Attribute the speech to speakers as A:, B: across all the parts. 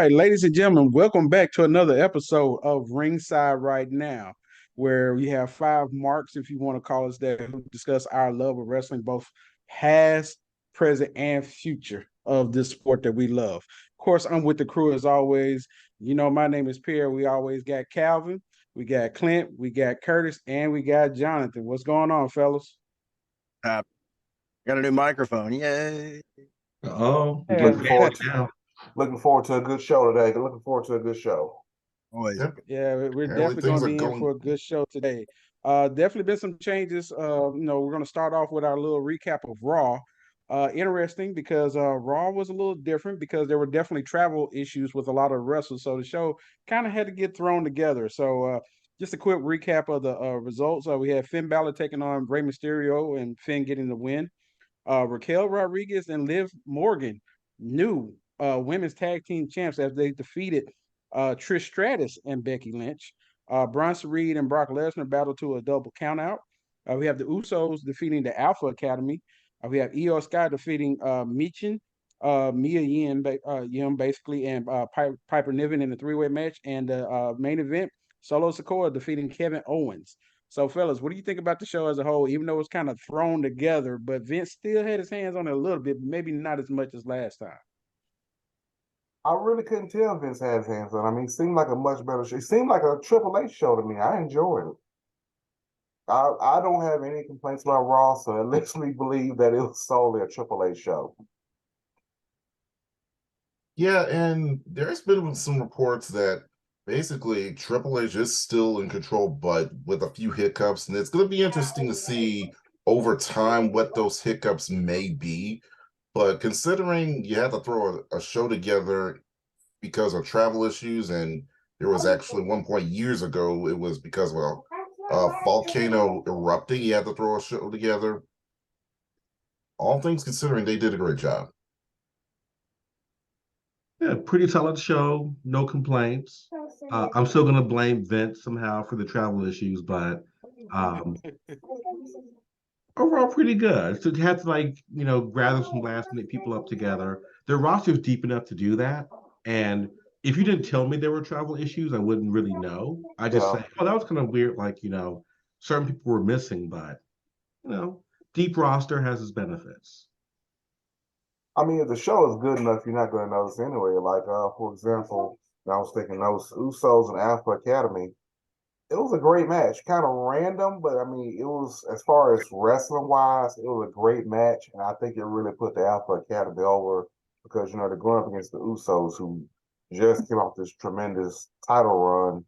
A: right, ladies and gentlemen, welcome back to another episode of Ringside right now, where we have five marks, if you want to call us that, who discuss our love of wrestling, both past, present, and future of this sport that we love. Of course, I'm with the crew as always. You know, my name is Pierre. We always got Calvin, we got Clint, we got Curtis, and we got Jonathan. What's going on, fellas?
B: Uh, got a new microphone. Yay.
C: Oh, we're
A: Yeah,
C: getting fancy now.
D: Looking forward to a good show today. Looking forward to a good show.
B: Always.
C: Yep.
A: yeah, we're
C: Apparently
A: definitely going
C: things
A: to
C: are
A: be in for a
C: going.
A: good show today. Definitely been some changes. We're going to start off with our little recap of Raw. Interesting because Raw was a little different because there were definitely travel issues with a lot of wrestlers, so the show kind of had to get thrown together. So just a quick recap of the results. We had Finn Balor taking on Rey Mysterio and Finn getting the win. Raquel Rodriguez and Liv Morgan, new women's tag team champs as they defeated Trish Stratus and Becky Lynch. Bronson Reed and Brock Lesnar battled to a double countout. We have the Usos defeating the Alpha Academy. We have Io Sky defeating Michin, Mia Yim basically, and Piper Niven in the three-way match. And the main event, Solo Sikoa defeating Kevin Owens. So, fellas, what do you think about the show as a whole? Even though it's kind of thrown together, but Vince still had his hands on it a little bit, maybe not as much as last time.
D: I really couldn't tell Vince had his hands on. I mean, it seemed like a much better show. It seemed like a Triple H show to me. I enjoyed it. I don't have any complaints about Raw, so I literally believe that it was solely a Triple H show.
C: Yeah, and there's been some reports that basically Triple H is still in control, but with a few hiccups, and it's going to be interesting to see over time what those hiccups may be. But considering you had to throw a show together because of travel issues, and there was actually one point years ago, it was because of a volcano erupting, you had to throw a show together. All things considering, they did a great job.
E: Yeah, pretty solid show. No complaints. I'm still gonna blame Vince somehow for the travel issues, but um, overall pretty good. So you have to gather some last minute people up together. Their roster's deep enough to do that. And if you didn't tell me there were travel issues, I wouldn't really know. I just
D: Yeah.
E: say, oh, that was kind of weird. Certain people were missing, but you know, deep roster has its benefits.
D: I mean, if the show is good enough, you're not going to notice anyway. Like, for example, I was thinking those Usos and Alpha Academy. It was a great match, kind of random, but I mean, it was, as far as wrestling wise, it was a great match, and I think it really put the Alpha Academy over because they're going up against the Usos, who just came off this tremendous title run,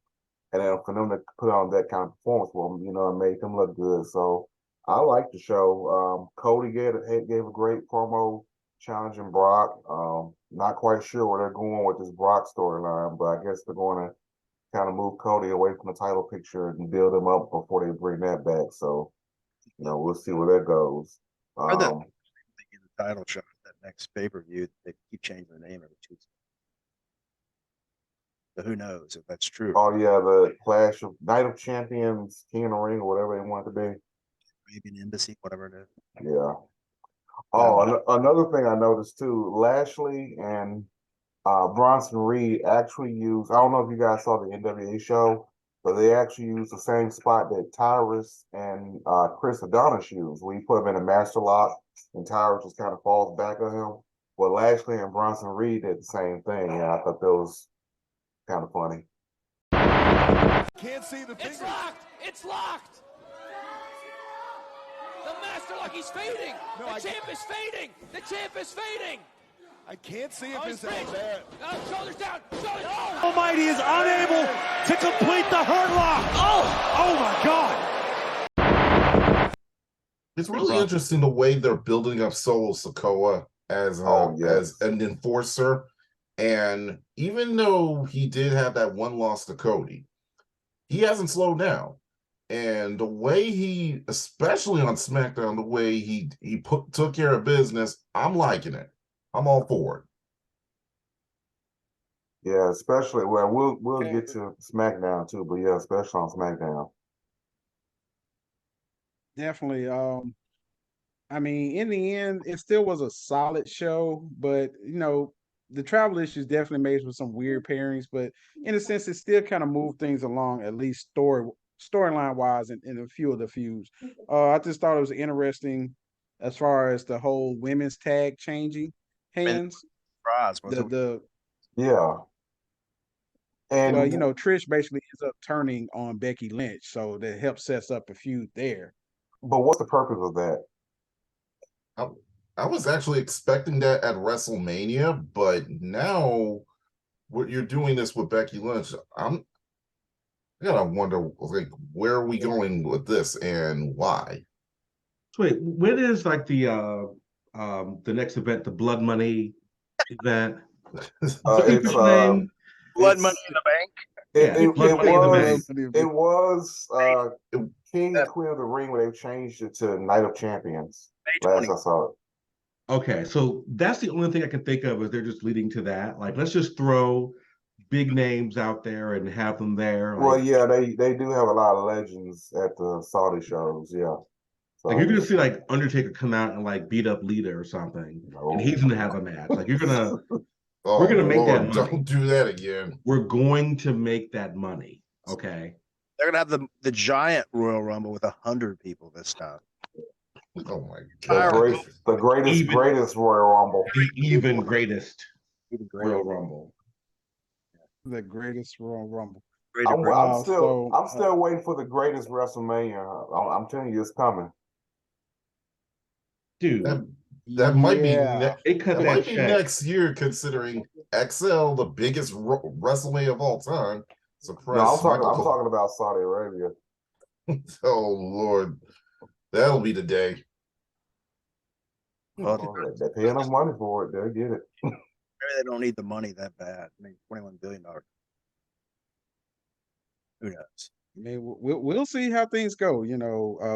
D: and then for them to put on that kind of performance for them, it made them look good. So I like the show. Cody gave a great promo challenging Brock. Not quite sure where they're going with this Brock storyline, but I guess they're going to kind of move Cody away from the title picture and build him up before they bring that back. So, we'll see where that goes.
B: Or that they get the title shot that next pay-per-view. They keep changing the name every Tuesday. So who knows if that's true?
D: Oh yeah, the Clash of Night of Champions, King of the Ring, or whatever they want it to be.
B: Maybe an embassy, whatever it is.
D: Yeah. Oh, another thing I noticed too, Lashley and Bronson Reed actually used, I don't know if you guys saw the NWA show, but they actually used the same spot that Tyrus and Chris Adonis used, where you put him in a master lock and Tyrus just kind of falls back on him. Well, Lashley and Bronson Reed did the same thing, and I thought that was kind of funny.
F: Can't see the fingers.
G: It's locked! It's locked! The master lock, he's fading! The champ is fading! The champ is fading!
F: I can't see if it's
G: bridge.
F: there.
G: Shoulders down! Shoulders down!
H: Almighty is unable to complete the hurt lock! Oh my God!
C: It's really interesting the way they're building up Solo Sikoa as as an enforcer. And even though he did have that one loss to Cody, he hasn't slowed down. And the way he, especially on SmackDown, the way he took care of business, I'm liking it. I'm all for
D: it. Yeah, especially we'll get to SmackDown too, but yeah, especially on SmackDown.
A: Definitely. I mean, in the end, it still was a solid show, but the travel issues definitely made for some weird pairings, but in a sense, it still kind of moved things along, at least storyline wise, in a few of the feuds. I just thought it was interesting as far as the whole women's tag changing hands.
B: Surprise, was it?
A: The
D: Yeah. And
A: Well, Trish basically ends up turning on Becky Lynch, so that helps sets up a feud there.
D: but what's the purpose of that?
C: I, I was actually expecting that at WrestleMania, but now what you're doing this with Becky Lynch, I gotta wonder, like, where are we going with this and why?
E: So wait, when is like the next event, the Blood Money event?
D: It's
E: Name?
B: Blood
D: it's-
B: Money in the Bank.
D: It
E: Blood Money in the Bank.
D: was King and Queen of the Ring where they changed it to Night of Champions.
B: May
D: Last
B: 20.
D: I saw it.
E: Okay, so that's the only thing I can think of is they're just leading to that. Like, let's just throw big names out there and have them there. Like,
D: Well, yeah, they do have a lot of legends at the Saudi shows. Yeah, so,
E: like you're gonna see like Undertaker come out and like beat up Lita or something, and he's gonna have a match. Like we're gonna make that money.
C: Don't do that again.
E: We're going to make that money. Okay.
B: They're gonna have the giant Royal Rumble with 100 people this time.
C: Oh my
D: the
C: god!
D: greatest Royal Rumble.
E: The even greatest
B: Even greater.
E: Royal Rumble.
A: The greatest Royal Rumble.
B: Greater
D: I'm
B: Britain.
D: still waiting for the greatest WrestleMania. I'm telling you, it's coming.
E: Dude,
C: That might be
E: it cut
C: that
E: that
C: might be
E: check.
C: next year, considering XL, the biggest WrestleMania of all time.
D: No, I'm talking about Saudi Arabia.
C: Oh Lord, that'll be the day.
D: They pay enough money for it. They'll get it.
B: Maybe they don't need the money that bad. I mean, $21 billion. Who knows?
A: I mean, we'll see how things go,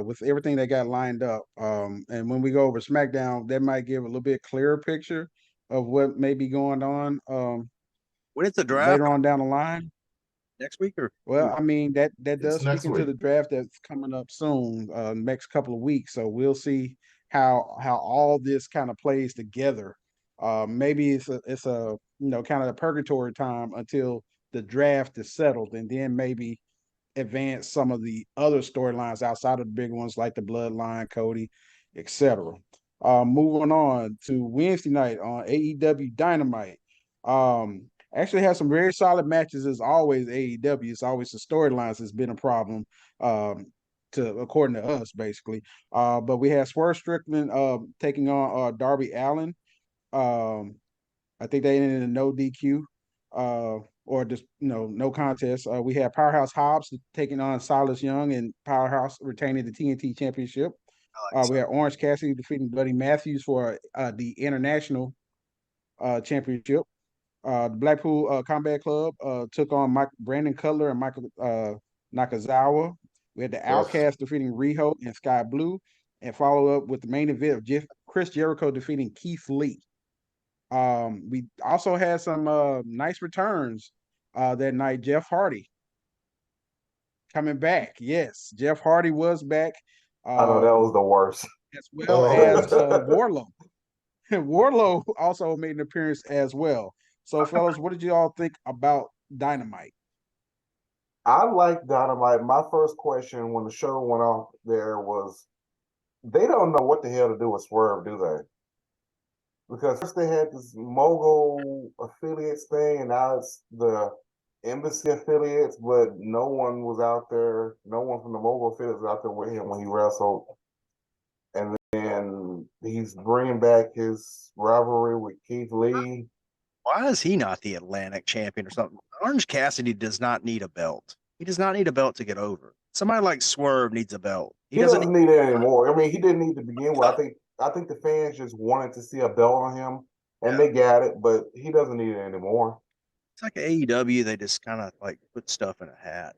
A: with everything they got lined up. And when we go over SmackDown, that might give a little bit clearer picture of what may be going on
B: When is the draft?
A: later on down the line.
B: Next week or?
A: Well, I mean that
C: It's
A: does speak
C: next
A: into
C: week.
A: the draft that's coming up soon, next couple of weeks. So we'll see how all this kind of plays together. Maybe it's a kind of a purgatory time until the draft is settled, and then maybe advance some of the other storylines outside of the big ones like the Bloodline, Cody, etc. Moving on to Wednesday night on AEW Dynamite. Actually had some very solid matches as always. AEW, it's always the storylines has been a problem, according to us basically. But we had Swerve Strickland taking on Darby Allin. I think they ended in a no DQ. Or just no contest. We had Powerhouse Hobbs taking on Silas Young and Powerhouse retaining the TNT Championship. We had Orange Cassidy defeating Buddy Matthews for the International Championship. The Blackpool Combat Club took on Brandon Cutler and Michael Nakazawa. We had the Outcast defeating Riho and Sky Blue, and follow up with the main event of Chris Jericho defeating Keith Lee. We also had some nice returns that night. Jeff Hardy coming back. Yes, Jeff Hardy was back.
D: I know that was the worst.
A: As well as Wardlow. Wardlow also made an appearance as well. So, fellas, what did you all think about Dynamite?
D: I like Dynamite. My first question when the show went off there was, they don't know what the hell to do with Swerve, do they? Because first they had this mogul affiliates thing, and now it's the embassy affiliates, but no one was out there. No one from the mogul affiliates was out there with him when he wrestled. And then he's bringing back his rivalry with Keith Lee.
B: Why is he not the Atlantic champion or something? Orange Cassidy does not need a belt. He does not need a belt to get over. Somebody like Swerve needs a belt.
D: He doesn't need it anymore. I mean, he didn't need to begin with. I think the fans just wanted to see a belt on him, and they got it, but he doesn't need it anymore.
B: It's like AEW, they just kind of like put stuff in a hat.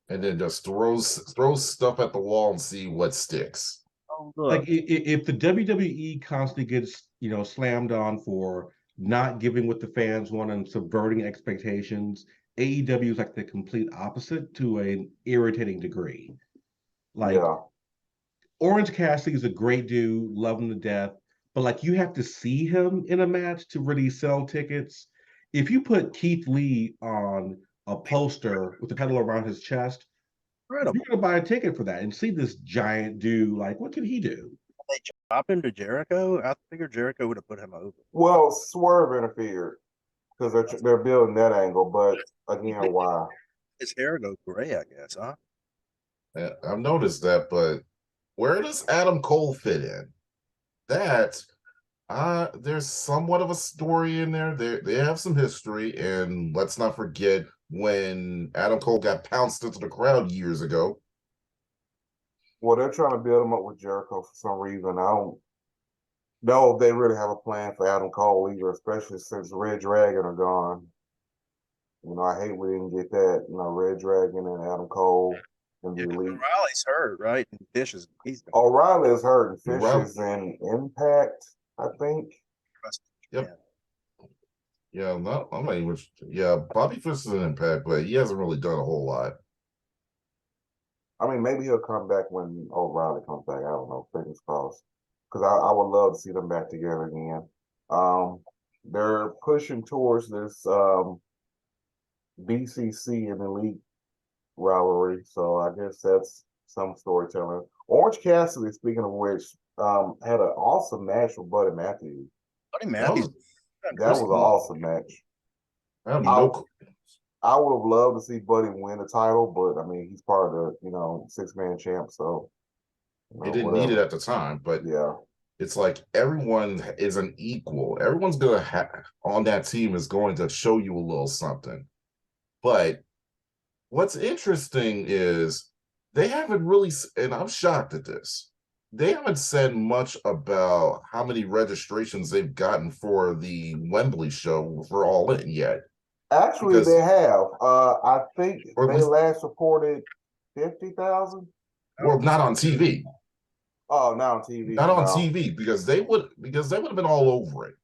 C: And then just throws stuff at the wall and see what sticks.
B: Oh, look.
E: Like if the WWE constantly gets slammed on for not giving what the fans want and subverting expectations, AEW is like the complete opposite to an irritating degree. Like Orange Cassidy is a great dude, love him to death, but like you have to see him in a match to really sell tickets. If you put Keith Lee on a poster with the title around his chest, you're
B: Incredible.
E: gonna buy a ticket for that and see this giant dude. Like, what can he do?
B: They dropped him to Jericho. I figured Jericho would have put him over.
D: Well, Swerve interfered because they're building that angle, but again, why?
B: His hair go gray, I guess, huh?
C: Yeah, I've noticed that, but where does Adam Cole fit in? That there's somewhat of a story in there. They have some history, and let's not forget when Adam Cole got pounced into the crowd years ago.
D: Well, they're trying to build him up with Jericho for some reason. I don't know if they really have a plan for Adam Cole either, especially since Red Dragon are gone. You know, I hate we didn't get that. You know, Red Dragon and Adam Cole and the
B: Yeah, 'cause
D: Elite.
B: O'Reilly's hurt, right? And Fish is he's
D: O'Reilly is hurt, and Fish
C: O'Reilly-
D: is in Impact, I think.
C: Yep. Yeah, I'm not even. Yeah, Bobby Fish is an Impact, but he hasn't really done a whole lot.
D: I mean, maybe he'll come back when O'Reilly comes back. I don't know. Fingers crossed. Because I would love to see them back together again. They're pushing towards this BCC and Elite rivalry, so I guess that's some storytelling. Orange Cassidy, speaking of which, had an awesome match with Buddy Matthews.
B: Buddy Matthews.
D: That was an awesome match.
C: I have no.
D: I would have loved to see Buddy win the title, but I mean, he's part of the 6-man champ, so
C: He didn't need it at the time, but
D: yeah,
C: it's like everyone is an equal. Everyone's gonna on that team is going to show you a little something. But what's interesting is they haven't really, and I'm shocked at this. They haven't said much about how many registrations they've gotten for the Wembley show for All In yet.
D: Actually, they have. I think
C: Or at
D: they
C: least-
D: last reported 50,000.
C: Well, not on TV.
D: Oh, not on TV.
C: Not on
D: no.
C: TV because they would have been all over it.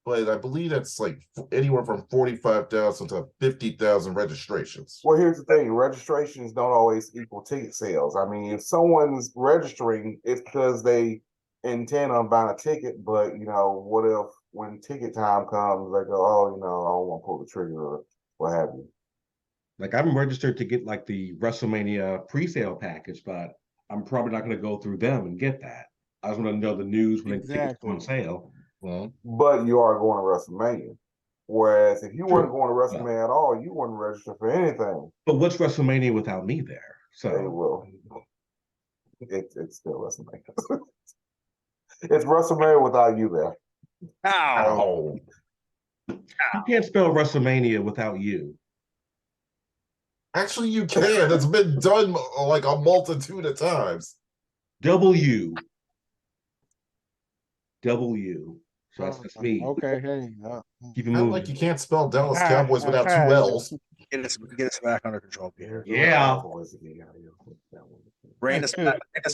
C: But I believe that's like anywhere from 45,000 to 50,000 registrations.
D: Well, here's the thing: registrations don't always equal ticket sales. I mean, if someone's registering, it's because they intend on buying a ticket. But what if when ticket time comes, they go, "Oh, I don't want to pull the trigger," or what have you?
E: Like I'm registered to get like the WrestleMania pre-sale package, but I'm probably not going to go through them and get that. I just want to know the news when the tickets go on sale.
C: Well,
D: But you are going to WrestleMania. Whereas if you
E: True.
D: weren't going to WrestleMania at all, you wouldn't register for anything.
E: But what's WrestleMania without me there?
D: They
E: So
D: will. It's still WrestleMania. It's WrestleMania without you there.
B: Ow.
C: oh,
E: you can't spell WrestleMania without you.
C: actually, you can. It's been done like a multitude of times.
E: W. So that's me.
A: Okay, hey.
E: Keep it
C: Not
E: moving.
C: like you can't spell Dallas
A: Hi,
C: Cowboys without
A: hi.
C: two L's.
B: Get us back under control, Peter.
E: Yeah.
B: Bring us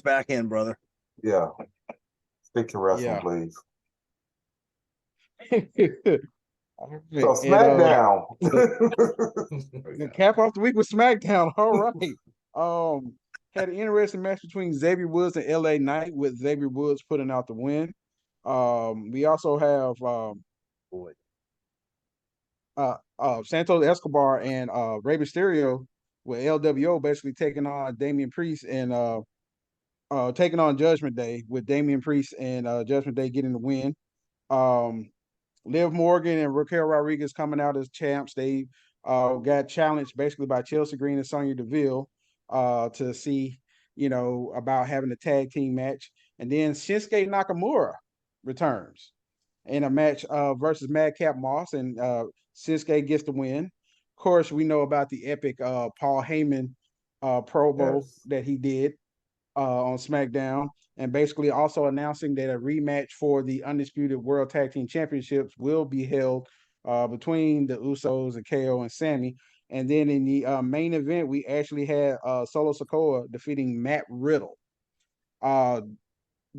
B: back in, brother.
D: Yeah. Stick to wrestling,
A: Yeah.
D: please.
A: And,
D: So SmackDown.
A: the cap off the week with SmackDown. All right. Had an interesting match between Xavier Woods and LA Knight, with Xavier Woods putting out the win. We also have Santos Escobar and Rey Mysterio with LWO basically taking on Damian Priest and taking on Judgment Day, with Damian Priest and Judgment Day getting the win. Liv Morgan and Raquel Rodriguez coming out as champs. They got challenged basically by Chelsea Green and Sonya Deville to see, about having a tag team match. And then Shinsuke Nakamura returns in a match versus Madcap Moss, and Shinsuke gets the win. Of course, we know about the epic Paul Heyman promo that he did on SmackDown, and basically also announcing that a rematch for the Undisputed World Tag Team Championships will be held between the Usos and KO and Sammy. And then in the main event, we actually had Solo Sikoa defeating Matt Riddle.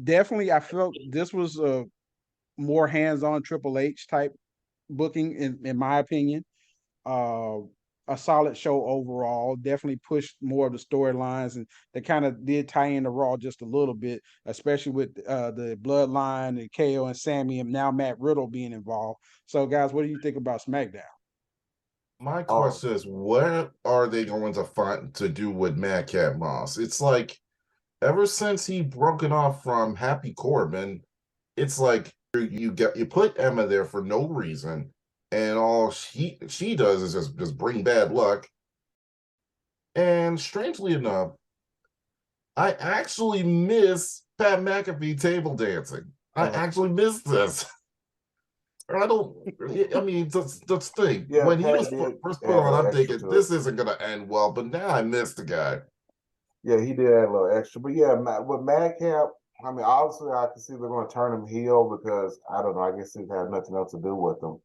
A: Definitely, I felt this was a more hands-on Triple H type booking, in my opinion. a solid show overall. Definitely pushed more of the storylines, and they kind of did tie into Raw just a little bit, especially with the Bloodline and KO and Sammy, and now Matt Riddle being involved. So, guys, what do you think about SmackDown?
C: My question is, what are they going to find to do with Madcap Moss? It's like ever since he broken off from Happy Corbin, it's like you put Emma there for no reason, and all she does is just bring bad luck. And strangely enough, I actually miss Pat McAfee table dancing. I actually miss this. I don't. I mean, just think when he was first put on, I'm thinking this isn't going to end well. But now I miss the guy.
D: Yeah, he did add a little extra. But yeah, with Madcap, I mean, obviously, I can see they're going to turn him heel because I don't know. I guess it had nothing else to do with him.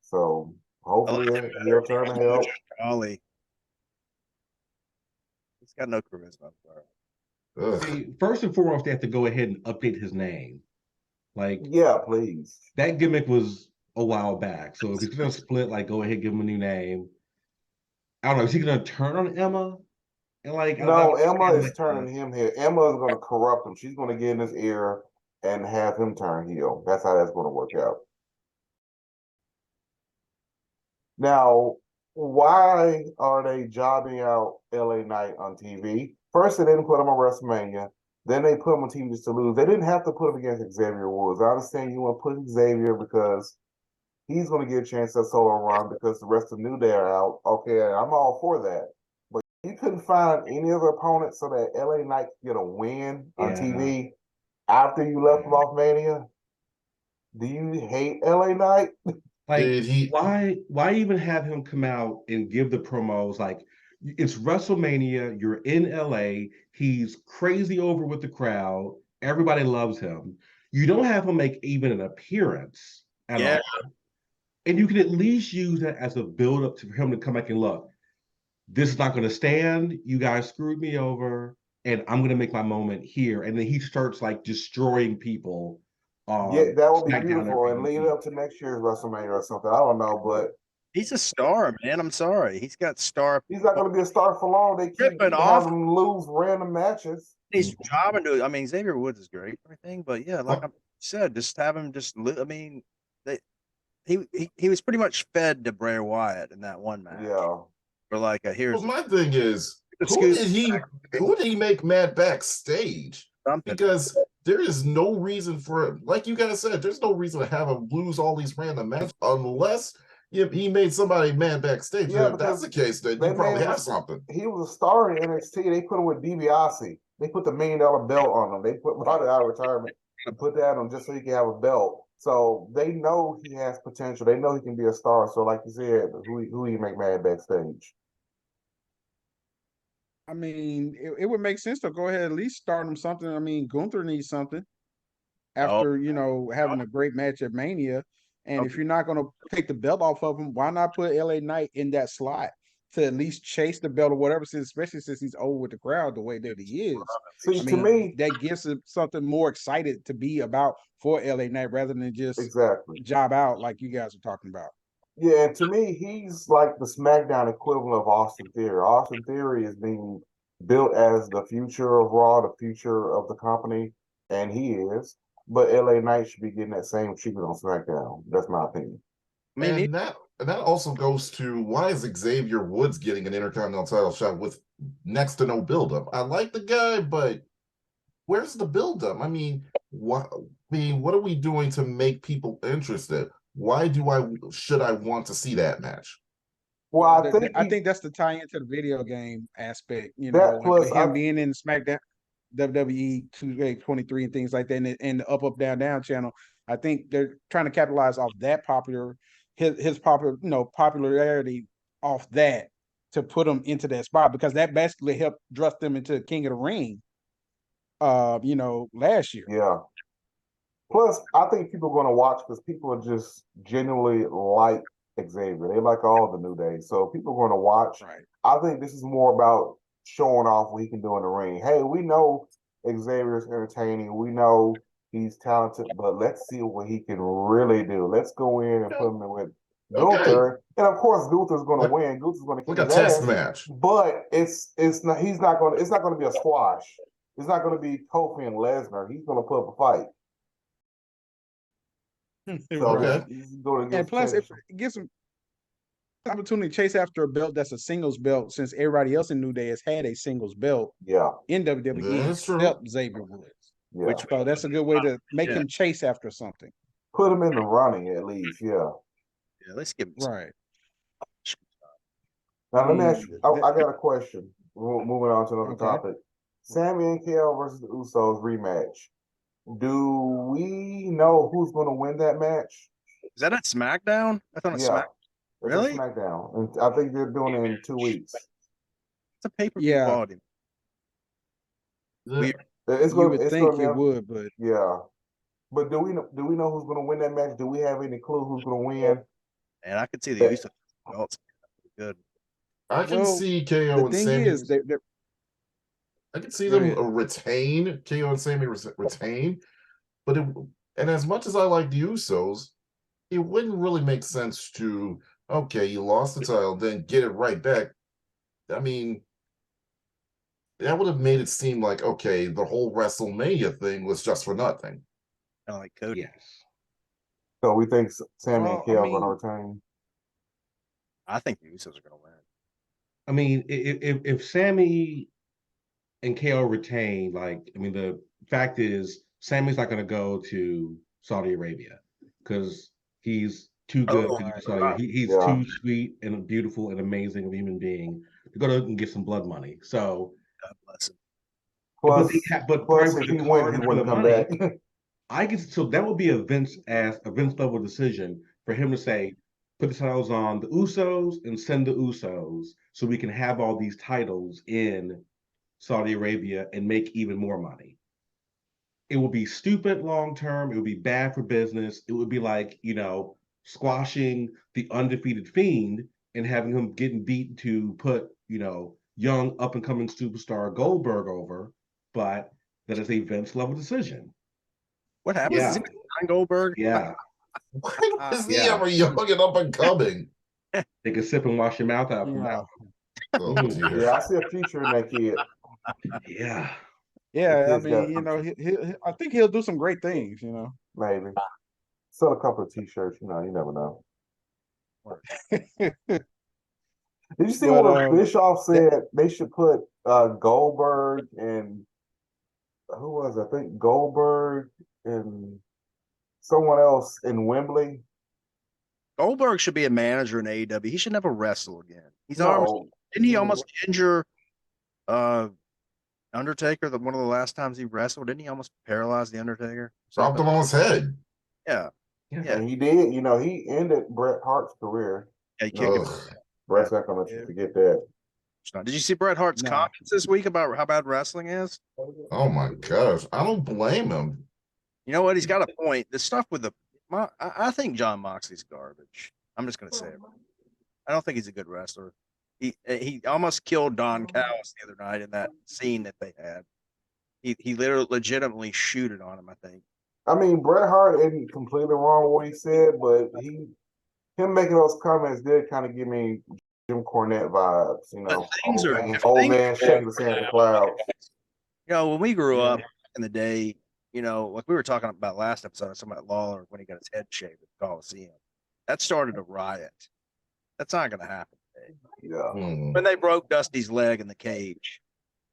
D: So hopefully he'll turn to help.
B: Ollie, he's got no charisma.
E: See, first and foremost, they have to go ahead and update his name. Like,
D: yeah, please.
E: That gimmick was a while back. So if he's gonna split, like, go ahead, give him a new name. I don't know. Is he gonna turn on Emma? And like,
D: no, Emma is turning him here. Emma is gonna corrupt him. She's gonna get in his ear and have him turn heel. That's how that's gonna work out. Now, why are they jobbing out LA Knight on TV? First, they didn't put him on WrestleMania. Then they put him on TV just to lose. They didn't have to put him against Xavier Woods. I understand you want to put Xavier because he's going to get a chance at solo run because the rest of New Day are out. Okay, I'm all for that. But you couldn't find any other opponent so that LA Knight could get a win on TV after you left him off Mania? Do you hate LA Knight?
E: Like, why even have him come out and give the promos? Like, it's WrestleMania, you're in LA, he's crazy over with the crowd, everybody loves him. You don't have him make even an appearance at all. And you can at least use that as a build-up for him to come back and look, this is not going to stand, you guys screwed me over, and I'm going to make my moment here. And then he starts like destroying people.
D: Yeah, that would be beautiful and lead up to next year's WrestleMania or something. I don't know, but
B: he's a star, man. I'm sorry, he's got star.
D: He's not going to be a star for long. They keep having him lose random matches.
B: He's jobbing to. I mean, Xavier Woods is great, everything, but yeah, like I said, just have him just. I mean, he was pretty much fed to Bray Wyatt in that one match.
D: Yeah.
B: For like here's.
C: Well, my thing is, who did he make mad backstage? Because there is no reason for, like you guys said, there's no reason to have him lose all these random matches unless he made somebody mad backstage. Yeah, if that's the case, then you probably have something.
D: He was a star in NXT. They put him with DiBiase. They put the $1 million belt on him. They brought it out of retirement and put that on just so he can have a belt. So they know he has potential. They know he can be a star. So like you said, who he make mad backstage?
A: I mean, it would make sense to go ahead and at least start him something. I mean, Gunther needs something after, having a great match at Mania. And if you're not going to take the belt off of him, why not put LA Knight in that slot to at least chase the belt or whatever, especially since he's over with the crowd the way that he is.
D: See, to me,
A: that gives him something more excited to be about for LA Knight rather than just job out like you guys are talking about.
D: Yeah, and to me, he's like the SmackDown equivalent of Austin Theory. Austin Theory is being built as the future of Raw, the future of the company, and he is. But LA Knight should be getting that same treatment on SmackDown. That's my opinion.
C: And that also goes to, why is Xavier Woods getting an Intercontinental title shot with next to no buildup? I like the guy, but where's the buildup? I mean, what are we doing to make people interested? Why should I want to see that match?
D: Well,
A: I think that's the tie into the video game aspect. With him being in SmackDown, WWE 2K23 and things like that, and the Up Down Down channel. I think they're trying to capitalize off that his popularity off that to put him into that spot, because that basically helped thrust them into King of the Ring. Last year.
D: Yeah. Plus, I think people are going to watch because people are just genuinely like Xavier. They like all the New Day. So people are going to watch.
A: Right.
D: I think this is more about showing off what he can do in the ring. Hey, we know Xavier's entertaining. We know he's talented, but let's see what he can really do. Let's go in and put him with Gunther, and of course Gunther's going to win. Gunther's going to
C: Like
D: kick
C: a
D: his
C: test
D: ass,
C: match.
D: but it's not. It's not going to be a squash. It's not going to be Kofi and Lesnar. He's going to put up a fight. So
C: Okay.
D: he's going to
A: And plus, if it gives him opportunity to chase after a belt that's a singles belt, since everybody else in New Day has had a singles belt in WWE
C: That's true.
A: except Xavier Woods.
D: Yeah.
A: So that's a good way to make him chase after something.
D: Put him in the running at least. Yeah.
B: Yeah, let's give him
A: Right.
D: Now let me ask you. I got a question. Moving on to another topic. Sami and KO versus the Usos rematch. Do we know who's going to win that match?
B: Is that at SmackDown? I thought it was SmackDown. Really?
D: It's SmackDown, and I think they're doing it in 2 weeks.
B: It's a pay-per-view quality.
D: It's
A: You would
D: it's
A: think
D: gonna be
A: it would, but
D: yeah. But do we know who's going to win that match? Do we have any clue who's going to win?
B: And I could see the Usos belts good.
C: I can see KO and Sami. I can see them retain KO and Sami retain, but and as much as I like the Usos, it wouldn't really make sense to you lost the title, then get it right back. I mean, that would have made it seem like the whole WrestleMania thing was just for nothing.
B: Kind of like Cody.
E: Yes.
D: So we think Sami and KO are going to retain.
B: I think the Usos are going to win.
E: I mean, if Sami and KO retain, the fact is Sami's not going to go to Saudi Arabia because he's too good to go to Saudi Arabia. He's too sweet and beautiful and amazing of a human being to go and get some blood money. So
B: God bless him.
D: Plus,
E: plus
D: if he wins, he wouldn't come back.
E: So that would be a Vince level decision for him to say, put the titles on the Usos and send the Usos so we can have all these titles in Saudi Arabia and make even more money. It would be stupid long term. It would be bad for business. It would be like, squashing the undefeated Fiend and having him getting beat to put, young up and coming superstar Goldberg over. But that is a Vince level decision.
B: What happens? Is he Goldberg?
E: Yeah.
C: Why is he ever young and up and coming?
E: They can sip and wash your mouth out from now.
C: Oh, dear.
D: Yeah, I see a future in that kid.
E: Yeah.
A: Yeah, I mean, I think he'll do some great things,
D: Maybe. Sell a couple of t-shirts, you never know. Did you see what Bischoff said? They should put Goldberg and who was it? I think Goldberg and someone else in Wembley.
B: Goldberg should be a manager in AEW. He should never wrestle again. Didn't he almost injure Undertaker one of the last times he wrestled? Didn't he almost paralyze the Undertaker?
C: Dropped him on his head.
B: Yeah.
D: And he did. He ended Bret Hart's career.
B: Yeah, you can't
D: Bret's not going to let you forget that.
B: Did you see Bret Hart's comments this week about how bad wrestling is?
C: Oh my gosh, I don't blame him.
B: You know what? He's got a point. The stuff with I think John Moxley's garbage. I'm just going to say it. I don't think he's a good wrestler. He almost killed Don Callis the other night in that scene that they had. He literally legitimately shooted on him, I think.
D: I mean, Bret Hart isn't completely wrong what he said, but him making those comments did kind of give me Jim Cornette vibes, old man shaking his hand at the clouds.
B: When we grew up in the day, like we were talking about last episode, something about Lawler when he got his head shaved at the Coliseum. That started a riot. That's not going to happen today.
D: Yeah.
B: When they broke Dusty's leg in the cage,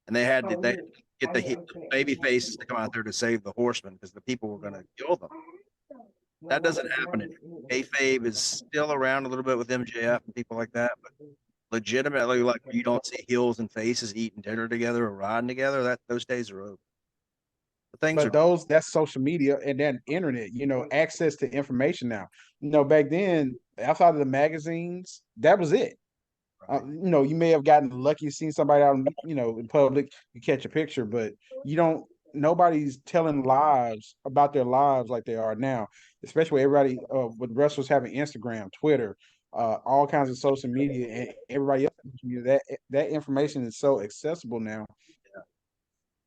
B: and they had to get the baby faces to come out there to save the Horsemen because the people were going to kill them. That doesn't happen anymore. Kayfabe is still around a little bit with MJF and people like that, but legitimately, like you don't see heels and faces eating dinner together or riding together. Those days are over.
A: That's social media and then internet, access to information now. Back then, outside of the magazines, that was it. Right. You may have gotten lucky seeing somebody out, in public, you catch a picture, but nobody's telling lives about their lives like they are now, especially everybody with wrestlers having Instagram, Twitter, all kinds of social media, and everybody else. That information is so accessible now.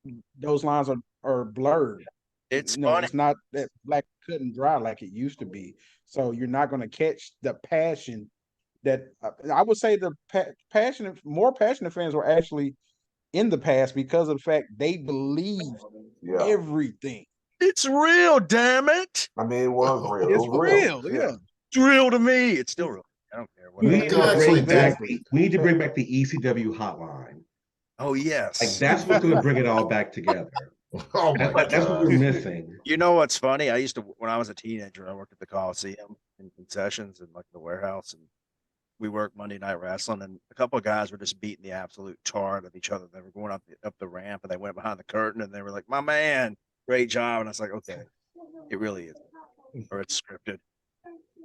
A: Yeah. Those lines are blurred.
B: It's
A: No,
B: funny.
A: it's not that black cut and dry like it used to be. So you're not going to catch the passion that I would say the more passionate fans were actually in the past because of the fact they believe everything.
B: It's real, damn it.
D: I mean, it was real.
A: It's
D: It was real.
A: real, yeah.
B: It's real to me. It's still real. I don't care what
E: We
B: I
E: need
C: It
E: to
C: actually
E: bring back.
A: Exactly.
E: We need to bring back the ECW hotline.
B: Oh, yes.
E: Like that's what's going to bring it all back together.
C: Oh my
E: That's what we're
C: god.
E: missing.
B: You know what's funny? I used to, when I was a teenager, I worked at the Coliseum in concessions and like the warehouse, and we worked Monday Night Wrestling, and a couple of guys were just beating the absolute tar out of each other. They were going up the ramp, and they went behind the curtain, and they were like, "My man, great job!" And I was like, "Okay, it really is, or it's scripted."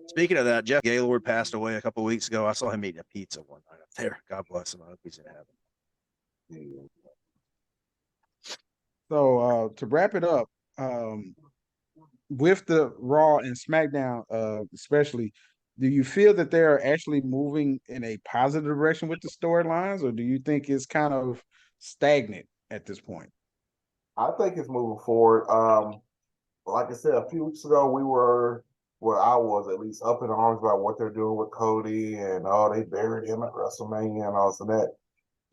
B: Speaking of that, Jeff Gaylord passed away a couple of weeks ago. I saw him eating a pizza one night up there. God bless him. I hope he's in heaven.
A: So to wrap it up, with the Raw and SmackDown, especially, do you feel that they're actually moving in a positive direction with the storylines, or do you think it's kind of stagnant at this point?
D: I think it's moving forward. Like I said, a few weeks ago, we were, well, I was at least up in arms about what they're doing with Cody and they buried him at WrestleMania and all of that.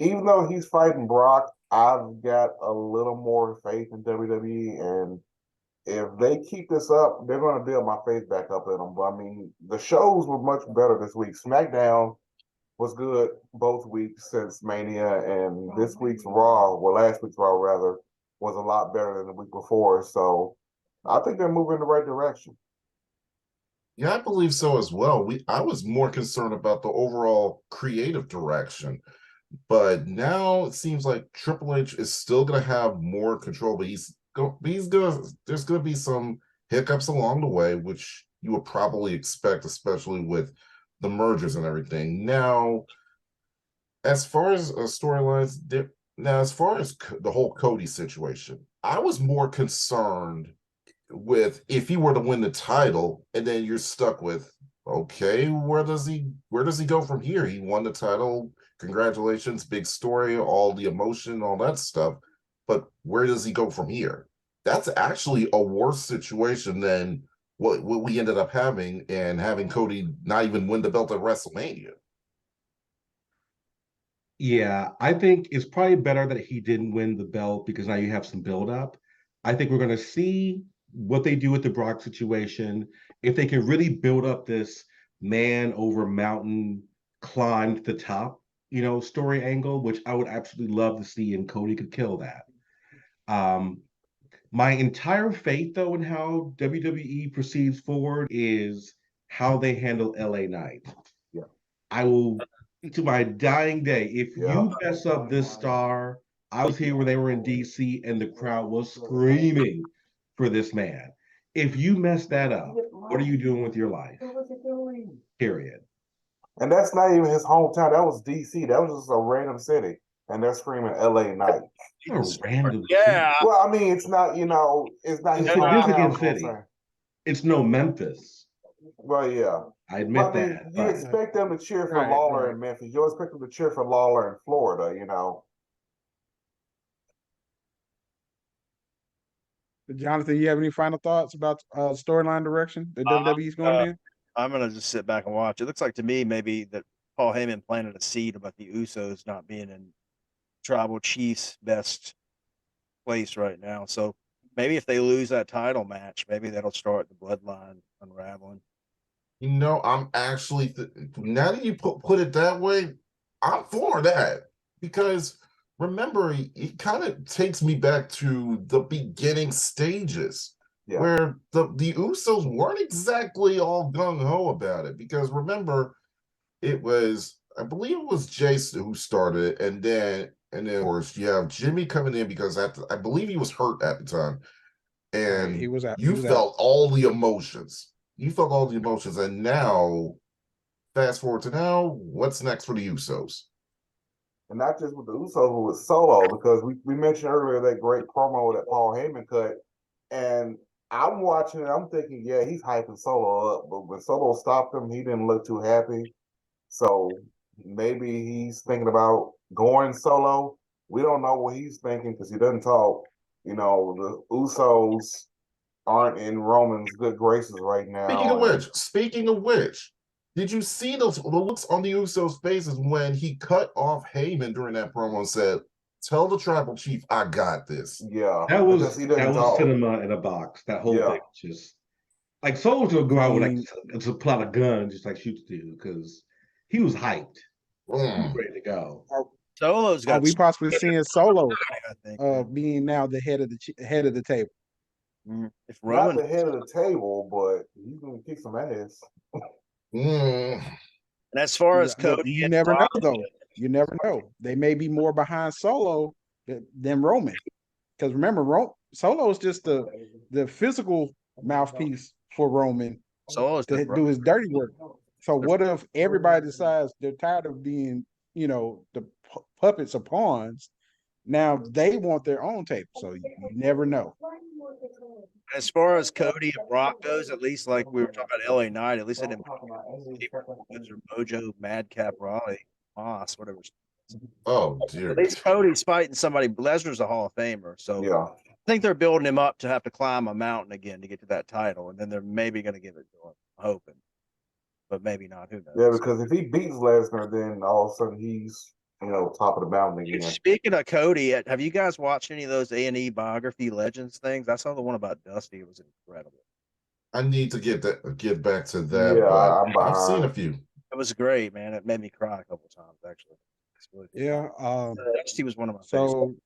D: Even though he's fighting Brock, I've got a little more faith in WWE, and if they keep this up, they're going to build my faith back up in them. But I mean, the shows were much better this week. SmackDown was good both weeks since Mania, and this week's Raw, well, last week's Raw rather, was a lot better than the week before. So I think they're moving in the right direction.
C: Yeah, I believe so as well. I was more concerned about the overall creative direction, but now it seems like Triple H is still going to have more control. But there's going to be some hiccups along the way, which you would probably expect, especially with the mergers and everything. Now, as far as storylines, as far as the whole Cody situation, I was more concerned with if he were to win the title and then you're stuck with, okay, where does he go from here? He won the title, congratulations, big story, all the emotion, all that stuff, but where does he go from here? That's actually a worse situation than what we ended up having, and having Cody not even win the belt at WrestleMania.
E: Yeah, I think it's probably better that he didn't win the belt because now you have some build up. I think we're going to see what they do with the Brock situation. If they can really build up this man over mountain climb to the top, story angle, which I would absolutely love to see, and Cody could kill that. My entire faith, though, in how WWE proceeds forward is how they handle LA Knight.
D: Yeah.
E: I will, to my dying day, if you mess up this star, I was here when they were in DC and the crowd was screaming for this man. If you mess that up, what are you doing with your life? Period.
D: And that's not even his hometown. That was DC. That was just a random city. And they're screaming LA Knight.
E: A random
B: Yeah.
E: city.
D: Well, I mean, it's not his
E: Significant
D: hometown.
E: city. It's no Memphis.
D: Well, yeah.
E: I admit
D: I mean,
E: that.
D: you expect them to cheer for Lawler in Memphis. You expect them to cheer for Lawler in Florida,
A: Jonathan, you have any final thoughts about storyline direction that WWE's going in?
B: I'm going to just sit back and watch. It looks like to me maybe that Paul Heyman planted a seed about the Usos not being in Tribal Chief's best place right now. So maybe if they lose that title match, maybe that'll start the bloodline unraveling.
C: I'm actually now that you put it that way, I'm for that, because remember, it kind of takes me back to the beginning stages where the Usos weren't exactly all gung ho about it. Because remember, I believe it was Jason who started it, and then of course you have Jimmy coming in because I believe he was hurt at the time, and
A: he was out.
C: You felt all the emotions. And now, fast forward to now, what's next for the Usos?
D: And not just with the Usos, but with Solo, because we mentioned earlier that great promo that Paul Heyman cut, and I'm watching it, I'm thinking, yeah, he's hyping Solo up, but when Solo stopped him, he didn't look too happy. So maybe he's thinking about going solo. We don't know what he's thinking because he doesn't talk. The Usos aren't in Roman's good graces right now.
C: Speaking of which, did you see the looks on the Usos' faces when he cut off Heyman during that promo and said, "Tell the tribal chief I got this."
D: Yeah,
E: That was
D: talk.
E: cinema in a box. That whole thing, just like Solos will go out with like a plot of guns, just like shoot the dude because he was hyped, he was ready to go.
B: Solo's got.
A: Are we possibly seeing Solo
B: I think
A: being now the head of the table?
B: if
D: Not
B: Roman,
D: the head of the table, but he's gonna kick some ass.
B: and as far as Cody,
A: you never know though. You never know. They may be more behind Solo than Roman, because remember, Solo is just the physical mouthpiece for Roman
B: Solo's
A: to do his dirty work. So what if everybody decides they're tired of being, the puppets or pawns? Now they want their own tape, so you never know.
B: As far as Cody and Brock goes, at least like we were talking about LA Knight, at least I didn't Mojo, Madcap, Raleigh, Moss, whatever.
C: Oh dear.
B: At least Cody's fighting somebody. Lesnar's a Hall of Famer, so
D: Yeah.
B: I think they're building him up to have to climb a mountain again to get to that title, and then they're maybe going to give it to him. I'm hoping, but maybe not. Who knows?
D: Yeah, because if he beats Lesnar, then all of a sudden he's top of the mountain again.
B: Speaking of Cody, have you guys watched any of those A&E biography legends things? I saw the one about Dusty. It was incredible.
C: I need to get back to that.
D: Yeah,
C: but I've seen a few.
B: It was great, man. It made me cry a couple times, actually. Really
A: yeah.
B: Dusty was one of my favorites.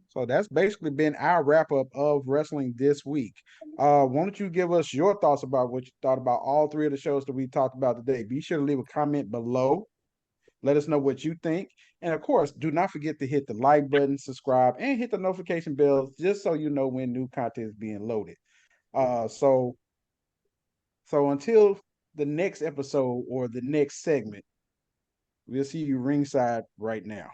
A: So that's basically been our wrap up of wrestling this week. Why don't you give us your thoughts about what you thought about all three of the shows that we talked about today? Be sure to leave a comment below. Let us know what you think. And of course, do not forget to hit the like button, subscribe, and hit the notification bell just so you know when new content is being loaded. So until the next episode or the next segment, we'll see you ringside right now.